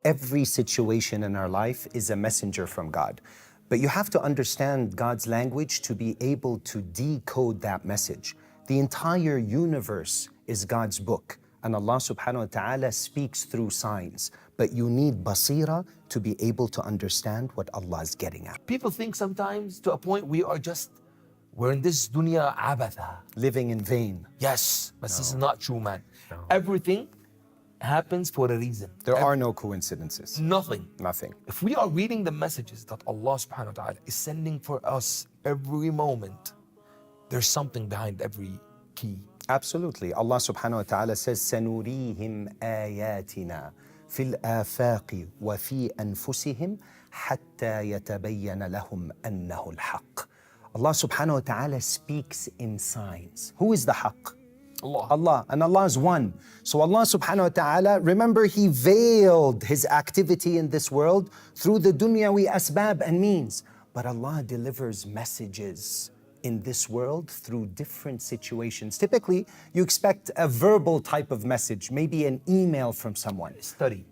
Every situation in our life is a messenger from God. But you have to understand God's language to be able to decode that message. The entire universe is God's book, and Allah subhanahu wa ta'ala speaks through signs. But you need basira to be able to understand what Allah is getting at. People think sometimes to a point we're in this dunya abatha. Living in vain. Yes, but this is not true, man. Everything happens for a reason. There are no coincidences. Nothing. Nothing. If we are reading the messages that Allah subhanahu wa ta'ala is sending for us every moment, there's something behind every key. Absolutely. Allah subhanahu wa ta'ala says, سَنُرِيهِمْ آيَاتِنَا فِي الْآفَاقِ وَفِي أَنفُسِهِمْ حَتَّى يَتَبَيَّنَ لَهُمْ أَنَّهُ الْحَقِّ. Allah subhanahu wa ta'ala speaks in signs. Who is the haqq? Allah. And Allah is one. So Allah subhanahu wa ta'ala, remember, He veiled His activity in this world through the dunyawi asbab and means. But Allah delivers messages in this world through different situations. Typically, you expect a verbal type of message, maybe an email from someone. Study.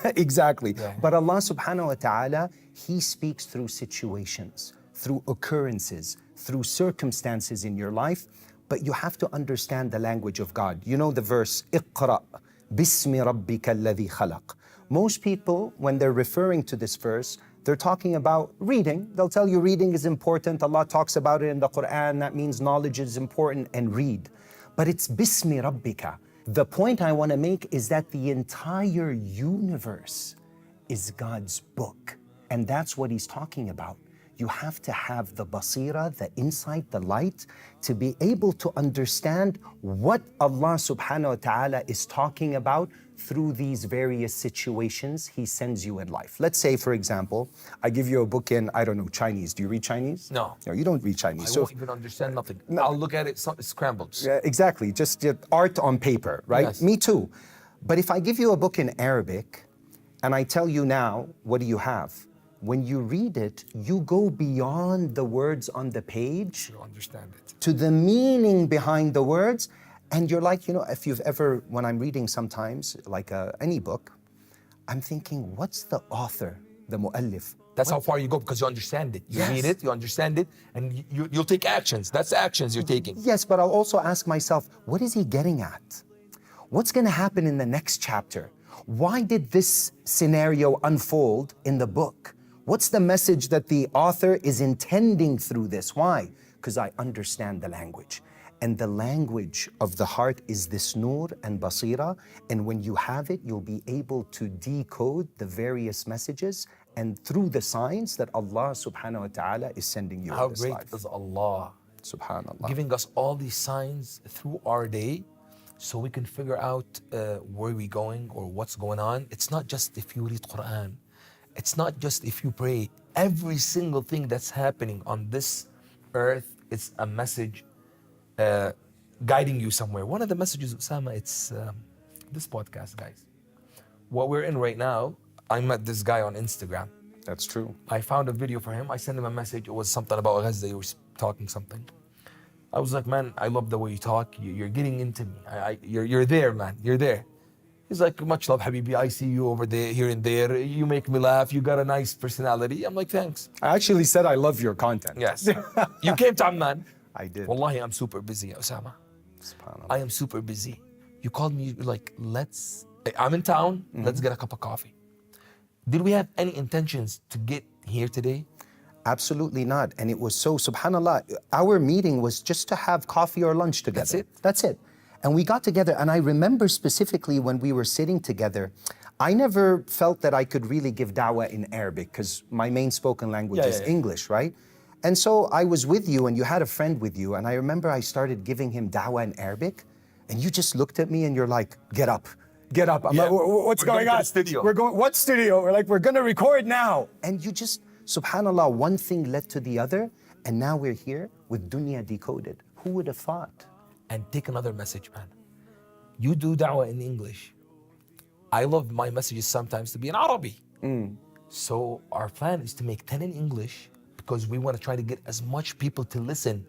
Exactly. Yeah. But Allah subhanahu wa ta'ala, He speaks through situations, through occurrences, through circumstances in your life. But you have to understand the language of God. You know the verse, اقرأ باسم ربك الذي خلق. Most people, when they're referring to this verse, they're talking about reading. They'll tell you reading is important. Allah talks about it in the Quran. That means knowledge is important, and read. But it's باسم ربك. The point I want to make is that the entire universe is God's book. And that's what He's talking about. You have to have the basira, the insight, the light, to be able to understand what Allah subhanahu wa ta'ala is talking about through these various situations He sends you in life. Let's say, for example, I give you a book in, I don't know, Chinese. Do you read Chinese? No. No, you don't read Chinese. I won't even understand nothing. No. I'll look at it scrambled. Exactly, just art on paper, right? Yes. Me too. But if I give you a book in Arabic, and I tell you now, what do you have? When you read it, you go beyond the words on the page You understand it. to the meaning behind the words. And you're like, if you've ever, when I'm reading sometimes, like any book, I'm thinking, what's the author, the mu'allif? That's how far you go, because you understand it. You Yes. read it, you understand it, and you'll take actions. That's the actions you're taking. Yes, but I'll also ask myself, what is he getting at? What's going to happen in the next chapter? Why did this scenario unfold in the book? What's the message that the author is intending through this? Why? Because I understand the language. And the language of the heart is this nur and basira. And when you have it, you'll be able to decode the various messages and through the signs that Allah subhanahu wa ta'ala is sending you How in this great life. is Allah Subhanallah. giving us all these signs through our day so we can figure out where we're going or what's going on. It's not just if you read Quran. It's not just if you pray. Every single thing that's happening on this earth is a message guiding you somewhere. One of the messages, Ousama, it's this podcast, guys. What we're in right now, I met this guy on Instagram. That's true. I found a video for him. I sent him a message. It was something about Gaza. You were talking something. I was like, man, I love the way you talk. You're getting into me. You're there, man. You're there. He's like, much love, Habibi. I see you over there, here and there. You make me laugh. You got a nice personality. I'm like, thanks. I actually said I love your content. Yes. You came to Amman. I did. Wallahi, I'm super busy, Ousama. SubhanAllah. I am super busy. You called me, you're like, I'm in town. Let's get a cup of coffee. Did we have any intentions to get here today? Absolutely not. And it was so, subhanAllah, our meeting was just to have coffee or lunch together. That's it? That's it. And we got together, and I remember specifically when we were sitting together, I never felt that I could really give da'wah in Arabic because my main spoken language is English, right? And so I was with you, and you had a friend with you, and I remember I started giving him da'wah in Arabic, and you just looked at me and you're like, get up. Get up. I'm like, what's going on? Studio. We're going, what studio? We're like, we're gonna record now. And you just, subhanAllah, one thing led to the other, and now we're here with dunya decoded. Who would have thought? And take another message, man. You do da'wah in English. I love my messages sometimes to be in Arabic. So our plan is to make 10 in English because we want to try to get as much people to listen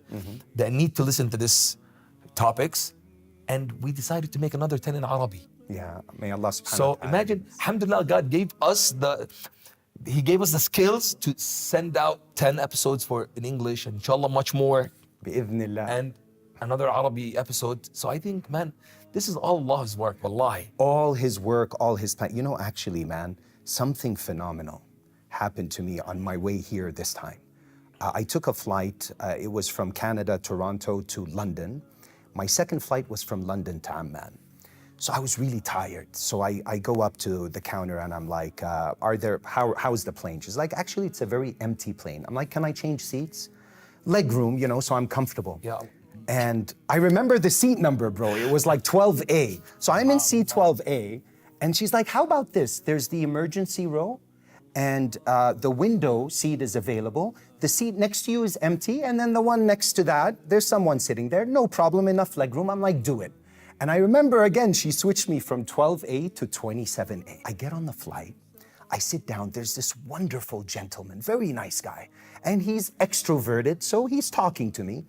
that need to listen to this topics. And we decided to make another 10 in Arabic. Yeah, may Allah subhanahu So wa ta'ala. imagine, alhamdulillah, God gave us He gave us the skills to send out 10 episodes in English, and inshallah much more, Bi'idhnillah. and another Arabic episode. So I think, man, this is all Allah's work, wallahi. All His work, all His plan. You know, actually, man, something phenomenal happened to me on my way here this time. I took a flight. It was from Canada, Toronto to London. My second flight was from London to Amman. So I was really tired. So I go up to the counter and I'm like, how's the plane? She's like, actually, it's a very empty plane. I'm like, can I change seats? Leg room, you know, so I'm comfortable. Yeah. And I remember the seat number, bro. It was like 12A. So I'm in seat 12A. And she's like, how about this? There's the emergency row and the window seat is available. The seat next to you is empty. And then the one next to that, there's someone sitting there. No problem, enough leg room. I'm like, do it. And I remember again, she switched me from 12A to 27A. I get on the flight. I sit down. There's this wonderful gentleman, very nice guy. And he's extroverted, so he's talking to me.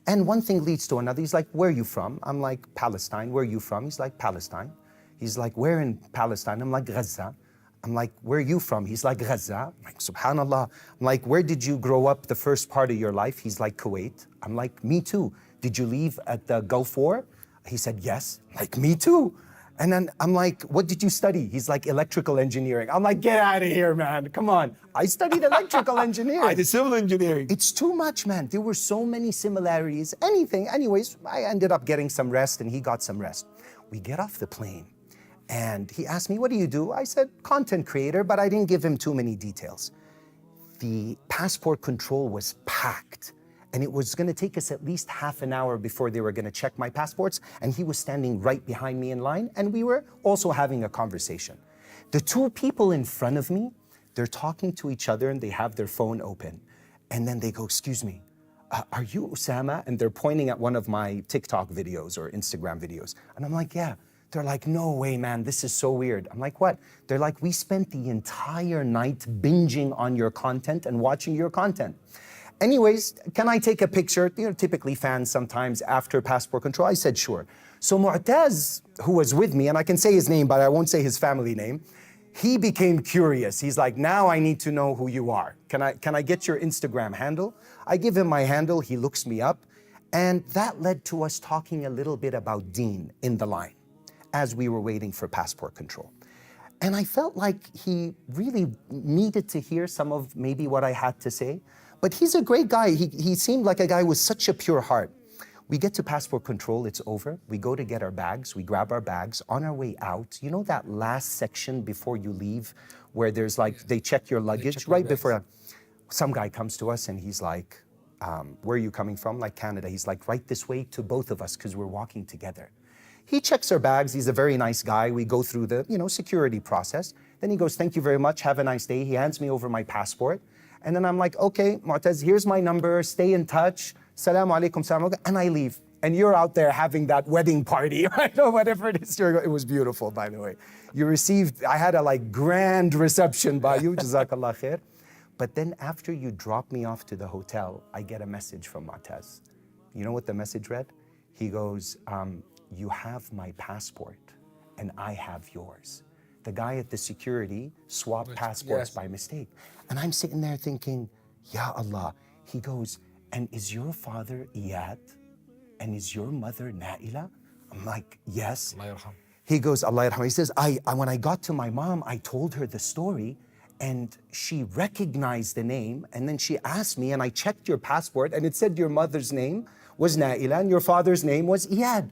And one thing leads to another. He's like, where are you from? I'm like, Palestine. Where are you from? He's like, Palestine. He's like, where in Palestine? I'm like, Gaza. I'm like, where are you from? He's like, Gaza. I'm like, subhanallah. I'm like, where did you grow up the first part of your life? He's like, Kuwait. I'm like, me too. Did you leave at the Gulf War? He said, yes. I'm like, me too. And then I'm like, what did you study? He's like, electrical engineering. I'm like, get out of here, man. Come on. I studied electrical engineering. I did civil engineering. It's too much, man. There were so many similarities. Anyways, I ended up getting some rest and he got some rest. We get off the plane and he asked me, what do you do? I said, content creator, but I didn't give him too many details. The passport control was packed. And it was gonna take us at least half an hour before they were gonna check my passports. And he was standing right behind me in line. And we were also having a conversation. The two people in front of me, they're talking to each other and they have their phone open. And then they go, excuse me, are you Ousama? And they're pointing at one of my TikTok videos or Instagram videos. And I'm like, yeah. They're like, no way, man, this is so weird. I'm like, what? They're like, we spent the entire night binging on your content and watching your content. Anyways, can I take a picture? You know, typically fans sometimes after passport control. I said, sure. So Mu'taz, who was with me, and I can say his name, but I won't say his family name, he became curious. He's like, now I need to know who you are. Can I get your Instagram handle? I give him my handle, he looks me up, and that led to us talking a little bit about Deen in the line as we were waiting for passport control. And I felt like he really needed to hear some of maybe what I had to say. But he's a great guy. He seemed like a guy with such a pure heart. We get to passport control, it's over. We go to get our bags, we grab our bags. On our way out, you know that last section before you leave where there's like, they check your luggage right before. Some guy comes to us and he's like, where are you coming from? Like Canada. He's like, right this way to both of us because we're walking together. He checks our bags. He's a very nice guy. We go through the, security process. Then he goes, thank you very much. Have a nice day. He hands me over my passport. And then I'm like, okay, Mu'taz, here's my number. Stay in touch. Salaam alaikum, salam alaikum. And I leave. And you're out there having that wedding party, right? Or whatever it is. It was beautiful, by the way. I had a grand reception by you. Jazakallah khair. But then after you drop me off to the hotel, I get a message from Mu'taz. You know what the message read? He goes, you have my passport and I have yours. The guy at the security swapped passports by mistake. And I'm sitting there thinking, Ya Allah. He goes, and is your father Iyad? And is your mother Naila? I'm like, yes. Allah yarham. He goes, Allah yarham. He says, when I got to my mom, I told her the story and she recognized the name. And then she asked me and I checked your passport and it said your mother's name was Naila and your father's name was Iyad.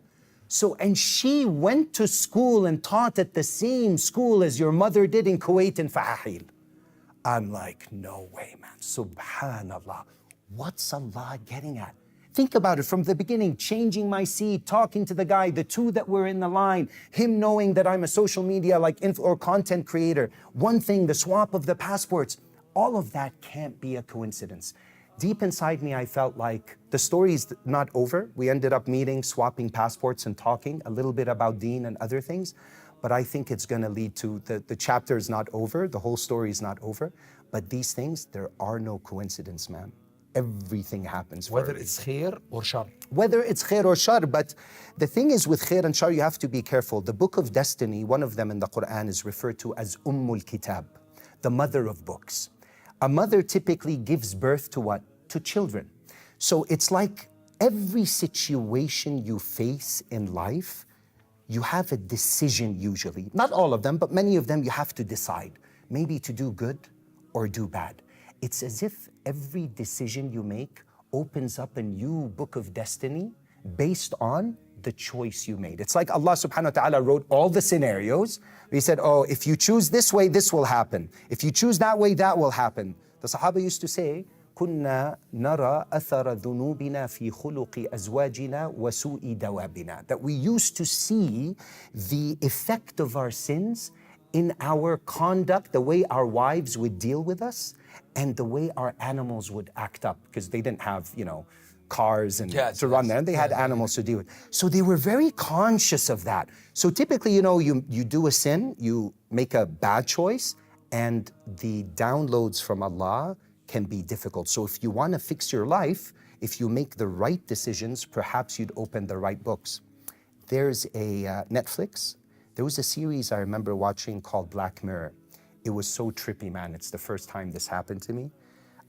So, and she went to school and taught at the same school as your mother did in Kuwait and Fahil. I'm like, no way, man. Subhanallah. What's Allah getting at? Think about it from the beginning, changing my seat, talking to the guy, the two that were in the line, him knowing that I'm a social media or content creator. One thing, the swap of the passports, all of that can't be a coincidence. Deep inside me, I felt like the story's not over. We ended up meeting, swapping passports and talking a little bit about Deen and other things. But I think it's gonna lead to, the chapter is not over, the whole story is not over. But these things, there are no coincidence, man. everything happens for Whether a reason. it's khair or shar. Whether it's khair or shar. But the thing is with khair and shar, you have to be careful. The book of destiny, one of them in the Quran is referred to as Ummul Kitab, the mother of books. A mother typically gives birth to what? To children. So it's like every situation you face in life, you have a decision usually. Not all of them, but many of them you have to decide. Maybe to do good or do bad. It's as if every decision you make opens up a new book of destiny based on the choice you made. It's like Allah subhanahu wa ta'ala wrote all the scenarios. He said, oh, if you choose this way, this will happen. If you choose that way, that will happen. The Sahaba used to say, كنا نرى أثر ذنوبنا في خلق أزواجنا وسوء دوابنا. That we used to see the effect of our sins in our conduct, the way our wives would deal with us, and the way our animals would act up, because they didn't have, cars and to run there, and they had animals to deal with. So they were very conscious of that. So typically, you do a sin, you make a bad choice, and the downloads from Allah can be difficult. So if you want to fix your life, if you make the right decisions, perhaps you'd open the right books. There's a Netflix. There was a series I remember watching called Black Mirror. It was so trippy, man. It's the first time this happened to me.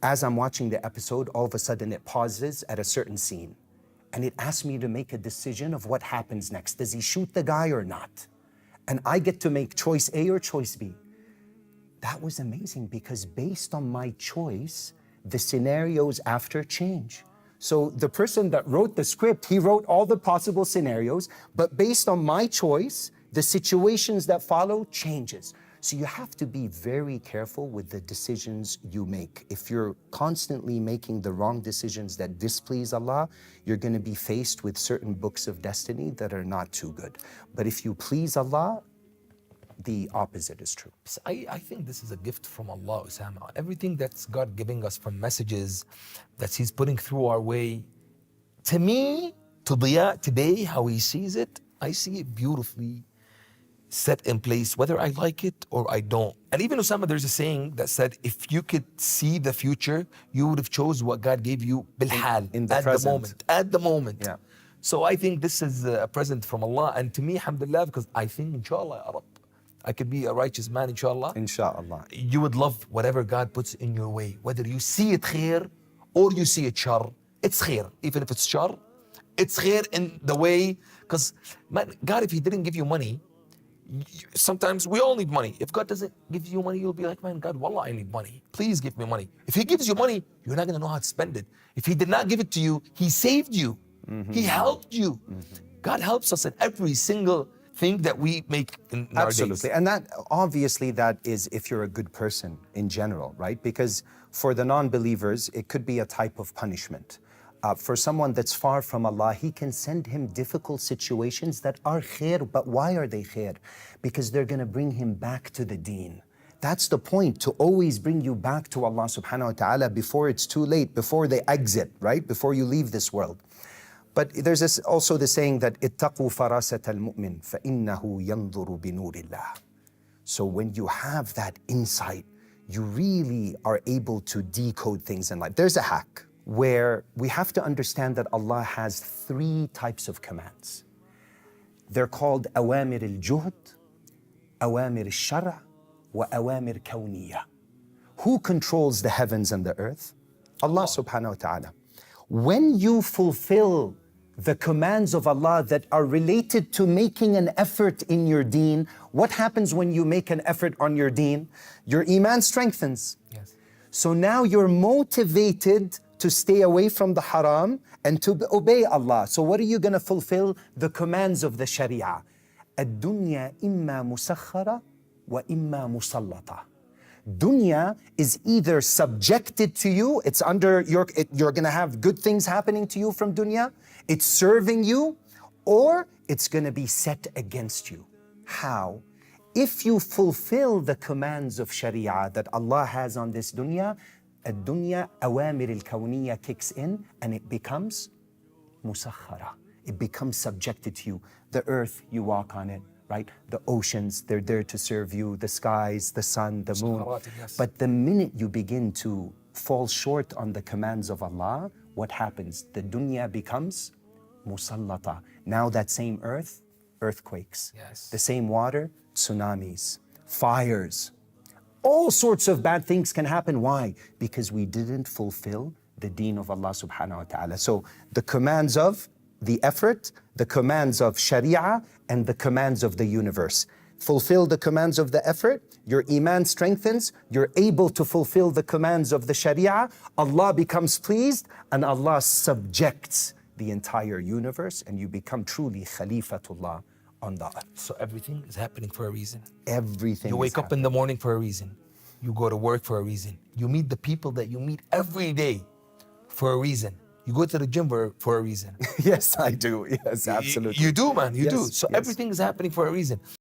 As I'm watching the episode, all of a sudden it pauses at a certain scene. And it asks me to make a decision of what happens next. Does he shoot the guy or not? And I get to make choice A or choice B. That was amazing because based on my choice, the scenarios after change. So the person that wrote the script, he wrote all the possible scenarios, but based on my choice, the situations that follow changes. So you have to be very careful with the decisions you make. If you're constantly making the wrong decisions that displease Allah, you're going to be faced with certain books of destiny that are not too good. But if you please Allah, the opposite is true. I think this is a gift from Allah, Ousama. Everything that's God giving us from messages that He's putting through our way, to me, to Diya today, how he sees it, I see it beautifully set in place, whether I like it or I don't. And even Ousama, there's a saying that said, if you could see the future, you would have chose what God gave you bilhal, in the at present. the moment. Yeah. So I think this is a present from Allah. And to me, alhamdulillah, because I think, inshallah, ya Rabb, I could be a righteous man, inshallah. Inshallah. You would love whatever God puts in your way. Whether you see it khair or you see it shar, it's khair. Even if it's shar, it's khair in the way, because God, if He didn't give you money, sometimes we all need money. If God doesn't give you money, you'll be like, man, God, wallah, I need money. Please give me money. If He gives you money, you're not going to know how to spend it. If He did not give it to you, He saved you. He helped you. God helps us in every single thing that we make in our days. Absolutely. And that, obviously, that is if you're a good person in general, right? Because for the non-believers, it could be a type of punishment. For someone that's far from Allah, He can send him difficult situations that are khair. But why are they khair? Because they're going to bring him back to the deen. That's the point, to always bring you back to Allah subhanahu wa ta'ala before it's too late, before they exit, right? Before you leave this world. But there's also the saying that اتقوا فراسة المؤمن فإنه ينظر بنور الله. So when you have that insight, you really are able to decode things in life. There's a hack where we have to understand that Allah has 3 types of commands. They're called awamir al-juhd, awamir al-shara, wa awamir kawniyya. Who controls the heavens and the earth? Allah subhanahu wa ta'ala. When you fulfill the commands of Allah that are related to making an effort in your deen, what happens when you make an effort on your deen? Your iman strengthens. Yes. So now you're motivated to stay away from the haram and to obey Allah. So what are you going to fulfill? The commands of the Sharia. الدنيا إما مسخرة وإما مسلطة. Dunya is either subjected to you, it's under you're going to have good things happening to you from dunya, it's serving you, or it's going to be set against you. How? If you fulfill the commands of Sharia that Allah has on this dunya, الدنيا أوامر الكونية kicks in and it becomes musakhara. It becomes subjected to you. The earth, you walk on it. right? The oceans, they're there to serve you, the skies, the sun, the moon. Yes. But the minute you begin to fall short on the commands of Allah, what happens? The dunya becomes musallata. Now that same earth, earthquakes. Yes. The same water, tsunamis, fires. All sorts of bad things can happen. Why? Because we didn't fulfill the deen of Allah subhanahu wa ta'ala. So the commands of the effort, the commands of Sharia, and the commands of the universe. Fulfill the commands of the effort, your iman strengthens, you're able to fulfill the commands of the Sharia, Allah becomes pleased, and Allah subjects the entire universe, and you become truly Khalifatullah on the earth. So everything is happening for a reason. Everything You is wake up in the morning for a reason. You go to work for a reason. You meet the people that you meet every day for a reason. You go to the gym for a reason. Yes, I do. Yes, absolutely. You do, man. You do. Yes, So yes. everything is happening for a reason.